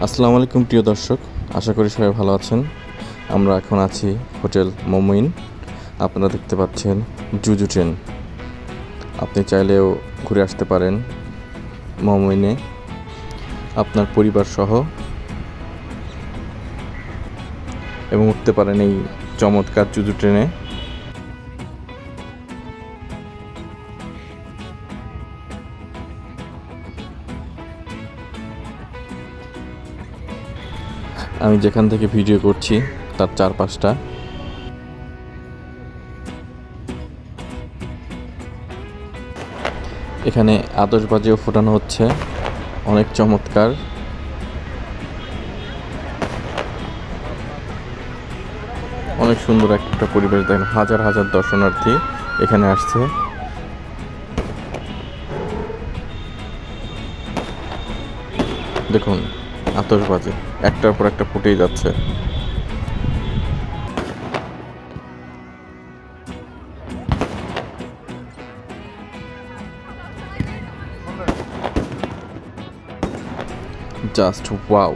আসসালামু আলাইকুম প্রিয় দর্শক, আশা করি সবাই ভালো আছেন। আমরা এখন আছি হোটেল মমইন। আপনারা দেখতে পাচ্ছেন জুজু ট্রেন। আপনি চাইলেও ঘুরে আসতে পারেন মমইনে আপনার পরিবার সহ এবং উঠতে পারেন এই চমৎকার জুজু ট্রেনে। আমি যেখান থেকে ভিডিও করছি তার চারপাশটা এখানে আতশবাজিও ফোটানো হচ্ছে, অনেক চমৎকার। অনেক সুন্দর একটা পরিবেশ। দেখেন হাজার হাজার দর্শনার্থী এখানে আসছে। দেখুন আতশবাজি একটার পর একটা ফুটেই যাচ্ছে। Just wow!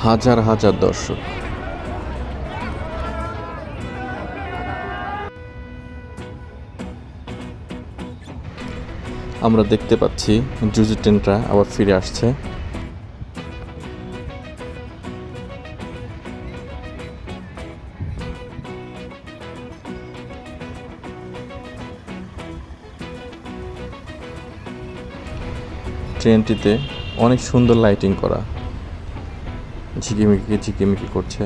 হাজার হাজার দর্শক। আমরা দেখতে পাচ্ছি জুজু ট্রেনটা আবার ফিরে আসছে। ট্রেনটিতে অনেক সুন্দর লাইটিং করা, ঝিকিমিকি ঝিকিমিকি করছে।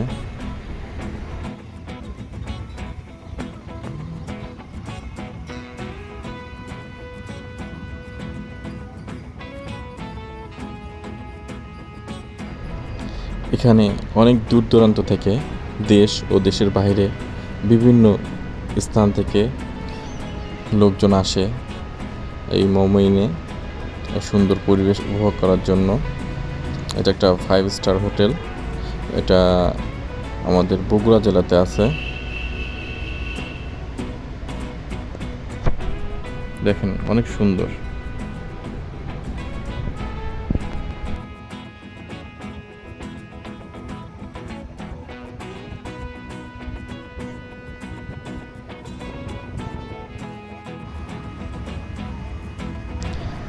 এখানে অনেক দূর দূরান্ত থেকে, দেশ ও দেশের বাইরে বিভিন্ন স্থান থেকে লোকজন আসে এই মমইনে সুন্দর পরিবেশ উপভোগ করার জন্য। এটা একটা 5 স্টার হোটেল। এটা আমাদের বগুড়া জেলাতে আছে। দেখেন অনেক সুন্দর।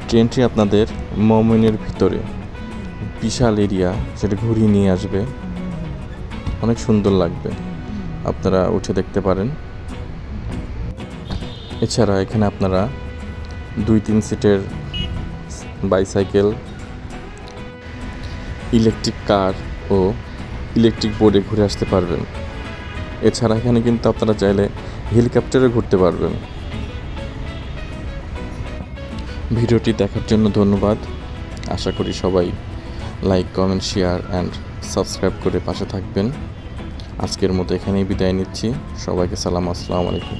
ট্রেনটি আপনাদের মমইনের ভিতরে বিশাল এরিয়া, সেটা ঘুরিয়ে নিয়ে আসবে। অনেক সুন্দর লাগবে, আপনারা উঠে দেখতে পারেন। এছাড়া এখানে আপনারা 2-3 সিটের বাইসাইকেল, ইলেকট্রিক কার ও ইলেকট্রিক বোর্ডে ঘুরে আসতে পারবেন। এছাড়া এখানে কিন্তু আপনারা চাইলে হেলিকপ্টারে ঘুরতে পারবেন। ভিডিওটি দেখার জন্য ধন্যবাদ। আশা করি সবাই like, comment, share and subscribe করে পাশে থাকবেন। আজকের মতো এখানেই বিদায় নিচ্ছি। সবাইকে সালাম, আসসালামু আলাইকুম।